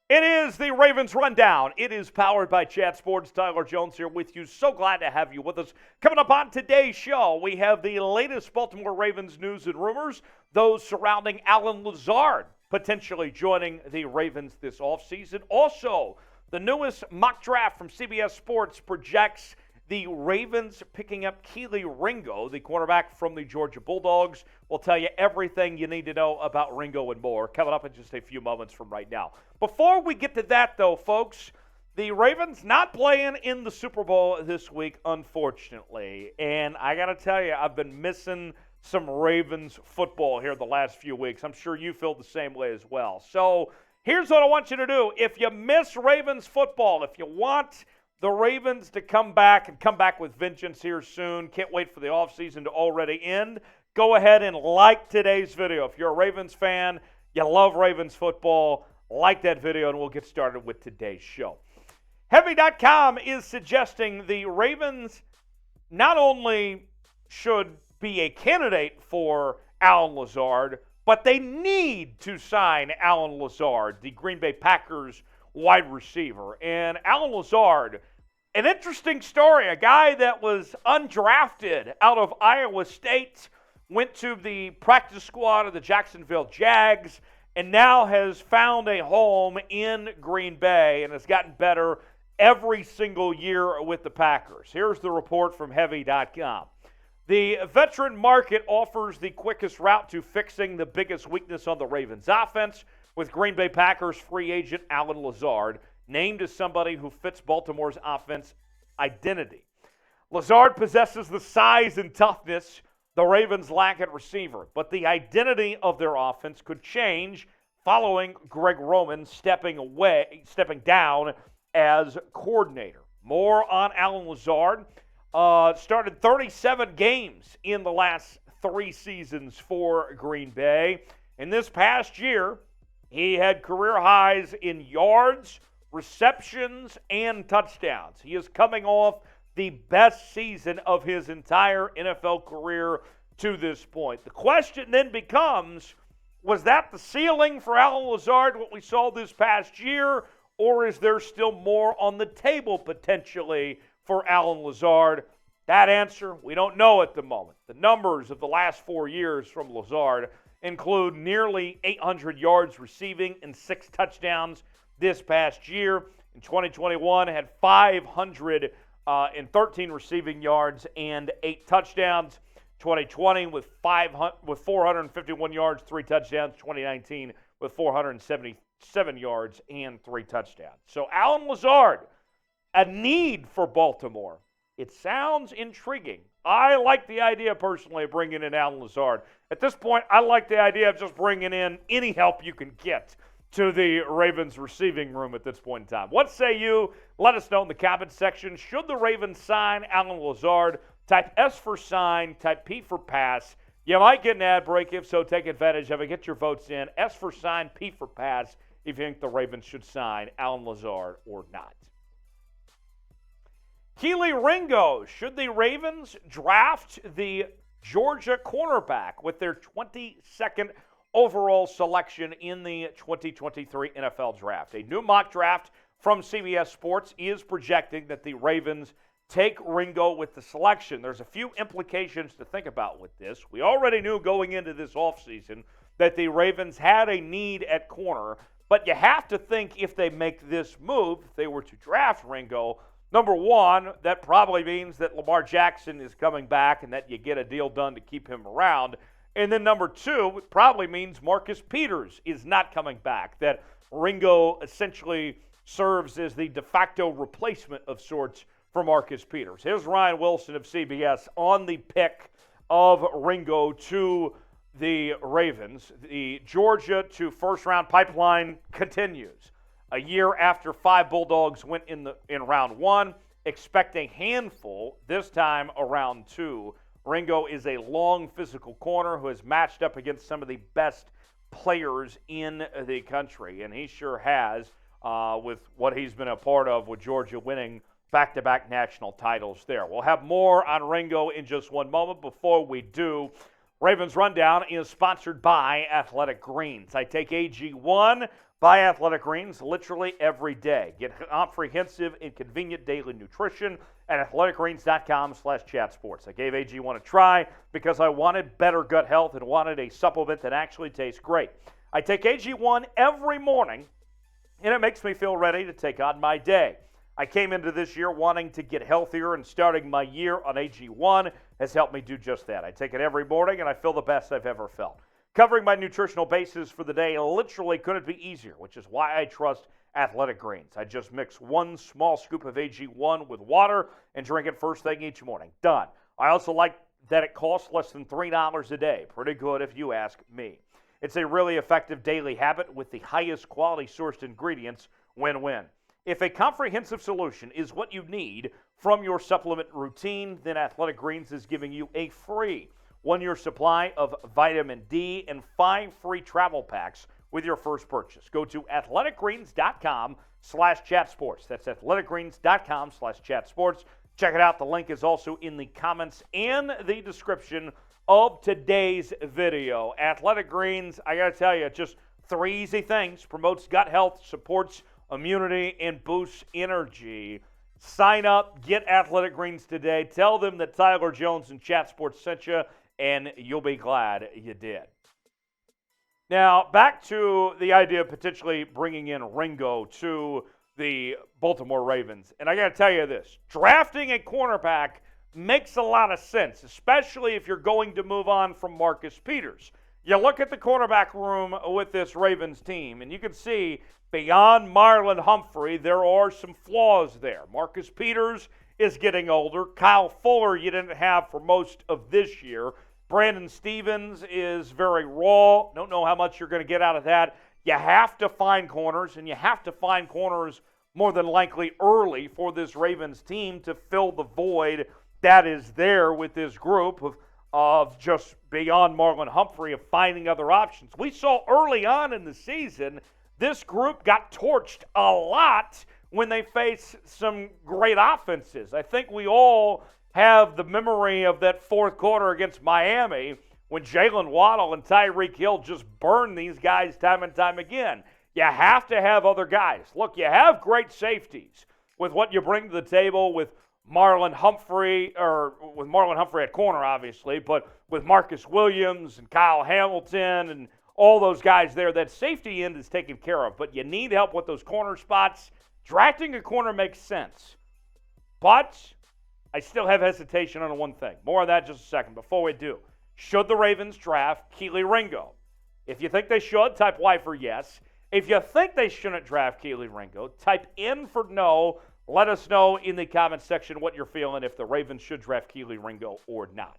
It is the Ravens Rundown. It is powered by Chat Sports. Tyler Jones here with you. So glad to have you with us. Coming up on today's show, we have the latest Baltimore Ravens news and rumors, those surrounding Allen Lazard potentially joining the Ravens this offseason. Also, the newest mock draft from CBS Sports projects the Ravens picking up Kelee Ringo, the cornerback from the Georgia Bulldogs. We'll tell you everything you need to know about Ringo and more coming up in just a few moments from right now. Before we get to that, though, folks, the Ravens not playing in the Super Bowl this week, unfortunately. And I got to tell you, I've been missing some Ravens football here the last few weeks. I'm sure you feel the same way as well. So here's what I want you to do. If you miss Ravens football, if you want the Ravens to come back and come back with vengeance here soon, can't wait for the offseason to already end, go ahead and like today's video. If you're a Ravens fan, you love Ravens football, like that video, and we'll get started with today's show. Heavy.com is suggesting the Ravens not only should be a candidate for Allen Lazard, but they need to sign Allen Lazard, the Green Bay Packers wide receiver. And Allen Lazard, an interesting story, a guy that was undrafted out of Iowa State, went to the practice squad of the Jacksonville Jags, and now has found a home in Green Bay and has gotten better every single year with the Packers. Here's the report from Heavy.com. The veteran market offers the quickest route to fixing the biggest weakness on the Ravens offense, with Green Bay Packers free agent Allen Lazard named as somebody who fits Baltimore's offense identity. Lazard possesses the size and toughness the Ravens lack at receiver, but the identity of their offense could change following Greg Roman stepping down as coordinator. More on Allen Lazard. Started 37 games in the last 3 seasons for Green Bay. And this past year, he had career highs in yards, receptions, and touchdowns. He is coming off the best season of his entire NFL career to this point. The question then becomes, was that the ceiling for Allen Lazard, what we saw this past year, or is there still more on the table potentially for Allen Lazard? That answer, we don't know at the moment. The numbers of the last 4 years from Lazard include nearly 800 yards receiving and 6 touchdowns this past year. In 2021, had 513 receiving yards and 8 touchdowns. 2020 with 451 yards, 3 touchdowns. 2019 with 477 yards and 3 touchdowns. So Allen Lazard, a need for Baltimore. It sounds intriguing. I like the idea personally of bringing in Allen Lazard. At this point, I like the idea of just bringing in any help you can get to the Ravens receiving room at this point in time. What say you? Let us know in the comments section. Should the Ravens sign Allen Lazard? Type S for sign, type P for pass. You might get an ad break. If so, take advantage of it. Get your votes in. S for sign, P for pass if you think the Ravens should sign Allen Lazard or not. Kelee Ringo, should the Ravens draft the Georgia cornerback with their 22nd overall selection in the 2023 NFL Draft? A new mock draft from CBS Sports is projecting that the Ravens take Ringo with the selection. There's a few implications to think about with this. We already knew going into this offseason that the Ravens had a need at corner, but you have to think if they make this move, if they were to draft Ringo, number one, that probably means that Lamar Jackson is coming back and that you get a deal done to keep him around. And then number two, it probably means Marcus Peters is not coming back, that Ringo essentially serves as the de facto replacement of sorts for Marcus Peters. Here's Ryan Wilson of CBS on the pick of Ringo to the Ravens. The Georgia to first-round pipeline continues. A year after 5 Bulldogs went in round 1, expect a handful this time around 2. Ringo is a long physical corner who has matched up against some of the best players in the country, and he sure has with what he's been a part of with Georgia winning back-to-back national titles there. We'll have more on Ringo in just one moment. Before we do, Ravens Rundown is sponsored by Athletic Greens. I take AG1 by Athletic Greens literally every day. Get comprehensive and convenient daily nutrition at athleticgreens.com/chatsports. I gave AG1 a try because I wanted better gut health and wanted a supplement that actually tastes great. I take AG1 every morning, and it makes me feel ready to take on my day. I came into this year wanting to get healthier, and starting my year on AG1 has helped me do just that. I take it every morning, and I feel the best I've ever felt. Covering my nutritional bases for the day literally couldn't be easier, which is why I trust Athletic Greens. I just mix one small scoop of AG1 with water and drink it first thing each morning. Done. I also like that it costs less than $3 a day. Pretty good if you ask me. It's a really effective daily habit with the highest quality sourced ingredients. Win-win. If a comprehensive solution is what you need from your supplement routine, then Athletic Greens is giving you a free one-year supply of vitamin D and 5 free travel packs with your first purchase. Go to athleticgreens.com/chatsports. That's athleticgreens.com/chatsports. Check it out. The link is also in the comments and the description of today's video. Athletic Greens, I got to tell you, just 3 easy things. Promotes gut health, supports immunity, and boosts energy. Sign up, get Athletic Greens today. Tell them that Tyler Jones and Chat Sports sent you, and you'll be glad you did. Now, back to the idea of potentially bringing in Ringo to the Baltimore Ravens. And I got to tell you this, drafting a cornerback makes a lot of sense, especially if you're going to move on from Marcus Peters. You look at the cornerback room with this Ravens team, and you can see beyond Marlon Humphrey, there are some flaws there. Marcus Peters is getting older. Kyle Fuller you didn't have for most of this year. Brandon Stevens is very raw. Don't know how much you're going to get out of that. You have to find corners, and you have to find corners more than likely early for this Ravens team to fill the void that is there with this group of just beyond Marlon Humphrey of finding other options. We saw early on in the season this group got torched a lot when they faced some great offenses. I think we all have the memory of that fourth quarter against Miami when Jalen Waddle and Tyreek Hill just burned these guys time and time again. You have to have other guys. Look, you have great safeties with what you bring to the table with Marlon Humphrey at corner, obviously, but with Marcus Williams and Kyle Hamilton and all those guys there, that safety end is taken care of, but you need help with those corner spots. Drafting a corner makes sense, but I still have hesitation on one thing. More of that in just a second. Before we do, should the Ravens draft Kelee Ringo? If you think they should, type Y for yes. If you think they shouldn't draft Kelee Ringo, type N for no. Let us know in the comments section what you're feeling, if the Ravens should draft Kelee Ringo or not.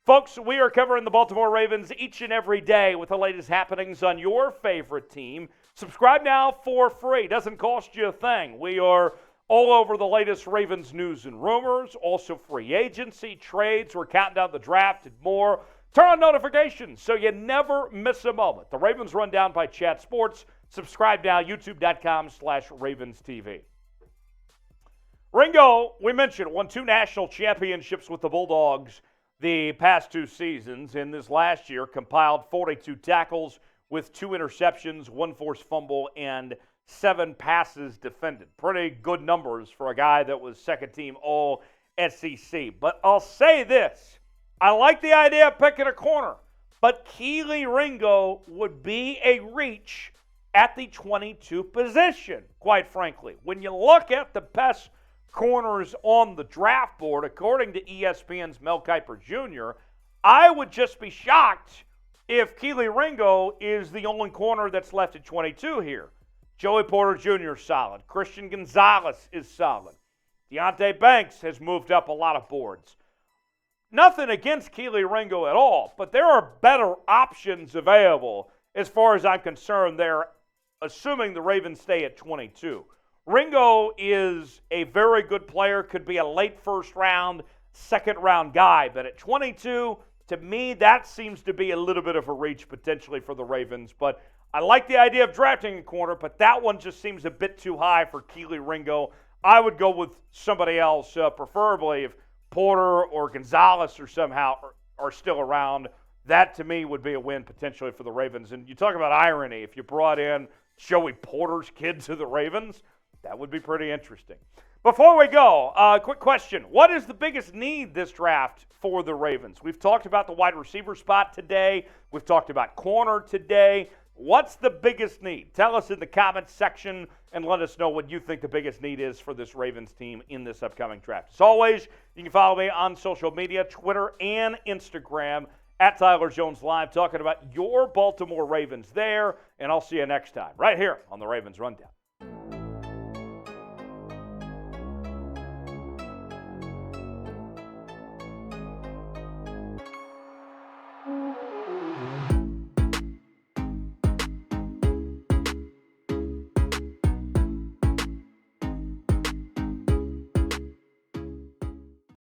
Folks, we are covering the Baltimore Ravens each and every day with the latest happenings on your favorite team. Subscribe now for free. Doesn't cost you a thing. We are all over the latest Ravens news and rumors, also free agency, trades. We're counting down the draft and more. Turn on notifications so you never miss a moment. The Ravens Rundown by Chat Sports. Subscribe now, youtube.com/RavensTV. Ringo, we mentioned, won 2 national championships with the Bulldogs the past 2 seasons. In this last year, compiled 42 tackles with 2 interceptions, 1 forced fumble, and 7 passes defended. Pretty good numbers for a guy that was second-team All-SEC. But I'll say this. I like the idea of picking a corner, but Kelee Ringo would be a reach at the 22 position, quite frankly. When you look at the best corners on the draft board, according to ESPN's Mel Kiper Jr., I would just be shocked if Kelee Ringo is the only corner that's left at 22 here. Joey Porter Jr. is solid. Christian Gonzalez is solid. Deonte Banks has moved up a lot of boards. Nothing against Kelee Ringo at all, but there are better options available as far as I'm concerned there, assuming the Ravens stay at 22. Ringo is a very good player, could be a late first round, second round guy, but at 22, to me, that seems to be a little bit of a reach potentially for the Ravens. But I like the idea of drafting a corner, but that one just seems a bit too high for Kelee Ringo. I would go with somebody else, preferably if Porter or Gonzalez or somehow are still around. That, to me, would be a win potentially for the Ravens. And you talk about irony. If you brought in Joey Porter's kid to the Ravens, that would be pretty interesting. Before we go, quick question. What is the biggest need this draft for the Ravens? We've talked about the wide receiver spot today. We've talked about corner today. What's the biggest need? Tell us in the comments section and let us know what you think the biggest need is for this Ravens team in this upcoming draft. As always, you can follow me on social media, Twitter and Instagram, at Tyler Jones Live, talking about your Baltimore Ravens there. And I'll see you next time right here on the Ravens Rundown.